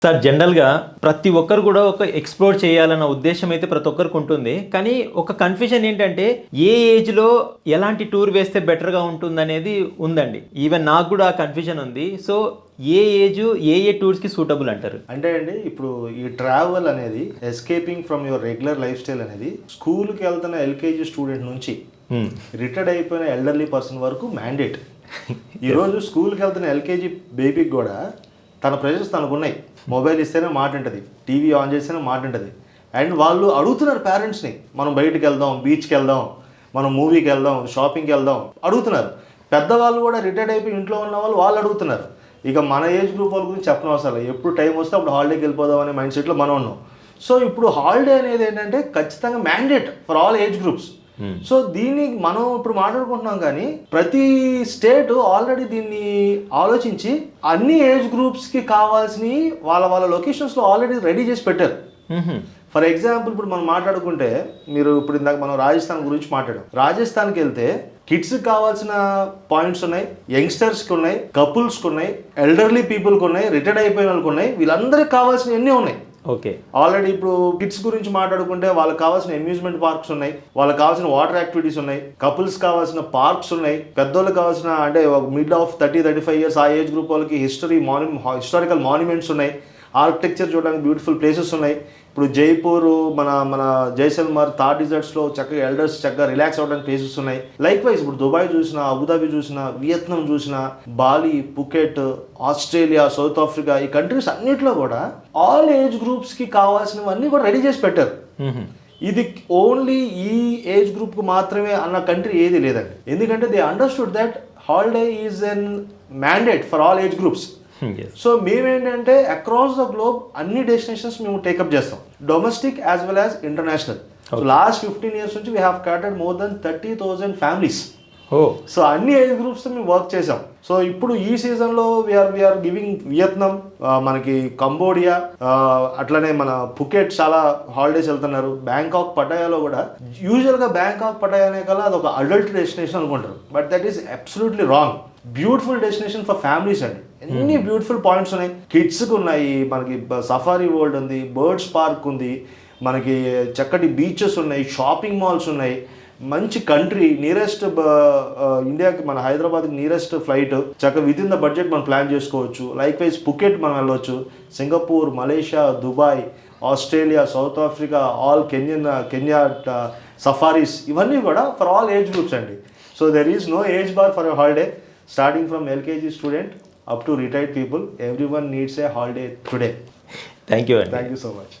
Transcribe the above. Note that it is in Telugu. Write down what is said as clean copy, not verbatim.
సార్ జనరల్గా ప్రతి ఒక్కరు కూడా ఒక ఎక్స్ప్లోర్ చేయాలన్న ఉద్దేశం అయితే ప్రతి ఒక్కరికి ఉంటుంది. కానీ ఒక కన్ఫ్యూజన్ ఏంటంటే ఏ ఏజ్లో ఎలాంటి టూర్ వేస్తే బెటర్గా ఉంటుందనేది ఉందండి. ఈవెన్ నాకు కూడా ఆ కన్ఫ్యూజన్ ఉంది. సో ఏ ఏజ్ ఏ టూర్స్కి సూటబుల్ అంటారు? అంటే అండి ఇప్పుడు ఈ ట్రావెల్ అనేది escaping from your regular life style అనేది స్కూల్కి వెళ్తున్న ఎల్కేజీ స్టూడెంట్ నుంచి రిటైర్డ్ అయిపోయిన ఎల్డర్లీ పర్సన్ వరకు మ్యాండేట్. ఈరోజు స్కూల్కి వెళ్తున్న ఎల్కేజీ బేబీకి కూడా తన ప్రెజర్స్ తనకు ఉన్నాయి. మొబైల్ ఇస్తేనే మాట ఉంటుంది, టీవీ ఆన్ చేస్తేనే మాట ఉంటుంది. అండ్ వాళ్ళు అడుగుతున్నారు పేరెంట్స్ని, మనం బయటికి వెళ్దాం, బీచ్కి వెళ్దాం, మనం మూవీకి వెళ్దాం, షాపింగ్కి వెళ్దాం అడుగుతున్నారు. పెద్దవాళ్ళు కూడా రిటైర్డ్ అయిపోయి ఇంట్లో ఉన్న వాళ్ళు అడుగుతున్నారు. ఇక మన ఏజ్ గ్రూప్ వాళ్ళ గురించి చెప్పనవసరం లేదు. ఎప్పుడు టైం వస్తే అప్పుడు హాలిడేకి వెళ్ళిపోదాం అనే మైండ్ సెట్లో మనం ఉన్నాం. సో ఇప్పుడు హాలిడే అనేది ఏంటంటే ఖచ్చితంగా mandate for all age groups. So దీన్ని మనం ఇప్పుడు మాట్లాడుకుంటున్నాం, కానీ ప్రతి స్టేట్ ఆల్రెడీ దీన్ని ఆలోచించి అన్ని ఏజ్ గ్రూప్స్కి కావాల్సినవి వాళ్ళ లొకేషన్స్లో ఆల్రెడీ రెడీ చేసి పెట్టారు. ఫర్ ఎగ్జాంపుల్ ఇప్పుడు మనం మాట్లాడుకుంటే, మీరు ఇప్పుడు ఇందాక మనం రాజస్థాన్ గురించి మాట్లాడాం. రాజస్థాన్కి వెళ్తే కిడ్స్కి కావాల్సిన పాయింట్స్ ఉన్నాయి, యంగ్స్టర్స్కి ఉన్నాయి, కపుల్స్కి ఉన్నాయి, ఎల్డర్లీ పీపుల్కి ఉన్నాయి, రిటైర్డ్ అయిపోయిన వాళ్ళకి ఉన్నాయి, వీళ్ళందరికీ కావాల్సిన ఎన్ని ఉన్నాయి. ఓకే, ఆల్రెడీ ఇప్పుడు కిడ్స్ గురించి మాట్లాడుకుంటే వాళ్ళకి కావాల్సిన అమ్యూజ్మెంట్ పార్క్స్ ఉన్నాయి, వాళ్ళకి కావాల్సిన వాటర్ యాక్టివిటీస్ ఉన్నాయి, కపుల్స్ కావాల్సిన పార్క్స్ ఉన్నాయి, పెద్దోళ్ళకి కావాల్సిన అంటే మిడ్ ఆఫ్ 30-35 ఇయర్స్ ఆ ఏజ్ గ్రూప్ వాళ్ళకి హిస్టారికల్ మాన్యుమెంట్స్ ఉన్నాయి, ఆర్కిటెక్చర్ చూడడానికి బ్యూటిఫుల్ ప్లేసెస్ ఉన్నాయి. ఇప్పుడు జైపూర్, మన జైసల్మర్, థార్ డిజర్ట్స్లో చక్కగా ఎల్డర్స్ చక్కగా రిలాక్స్ అవ్వడానికి ప్లేసెస్ ఉన్నాయి. లైక్ వైజ్ ఇప్పుడు దుబాయ్ చూసినా, అబుదాబి చూసినా, వియత్నాం చూసినా, Bali, Phuket, Australia, South Africa, ఈ కంట్రీస్ అన్నిట్లో కూడా ఆల్ ఏజ్ గ్రూప్స్కి కావాల్సినవన్నీ కూడా రెడీ చేసి పెట్టారు. ఇది ఓన్లీ ఈ ఏజ్ గ్రూప్కి మాత్రమే అన్న కంట్రీ ఏది లేదండి. ఎందుకంటే they understood that holiday is an mandate for all age groups. So మేమేంటంటే అక్రాస్ ద గ్లోబ్ అన్ని డెస్టినేషన్స్ మేము టేకప్ చేస్తాం, domestic as well as international. So last 15 years నుంచి we have catered more than 30,000 families. So అన్ని ఏజ్ గ్రూప్స్తో మేము వర్క్ చేసాం. సో ఇప్పుడు ఈ సీజన్లో వీఆర్ గివింగ్ వియత్నాం, మనకి కంబోడియా, అట్లనే మన పుకెట్ చాలా హాలిడేస్ వెళ్తున్నారు. బ్యాంకాక్, పటాయాలో కూడా యూజువల్గా బ్యాంకాక్, పటాయా అనే కల్లా అది ఒక అడల్ట్ డెస్టినేషన్ అనుకుంటారు, but that is absolutely wrong. Beautiful destination for families అండి. ఎన్ని బ్యూటిఫుల్ పాయింట్స్ ఉన్నాయి, కిడ్స్కి ఉన్నాయి, మనకి సఫారీ వరల్డ్ ఉంది, బర్డ్స్ పార్క్ ఉంది, మనకి చక్కటి బీచెస్ ఉన్నాయి, షాపింగ్ మాల్స్ ఉన్నాయి, మంచి కంట్రీ, నియరెస్ట్ ఇండియాకి మన హైదరాబాద్కి నియరెస్ట్ ఫ్లైట్, చక్కగా విత్ ఇన్ ద బడ్జెట్ మనం ప్లాన్ చేసుకోవచ్చు. లైక్ వైజ్ పుకెట్ మనం వెళ్ళవచ్చు, Singapore, Malaysia, Dubai, Australia, South Africa, all Kenya safaris, ఇవన్నీ కూడా ఫర్ ఆల్ ఏజ్ గ్రూప్స్ అండి. So there is no age bar for a holiday. Starting from LKG student up to retired people, everyone needs a holiday today. Thank you. Thank you so much.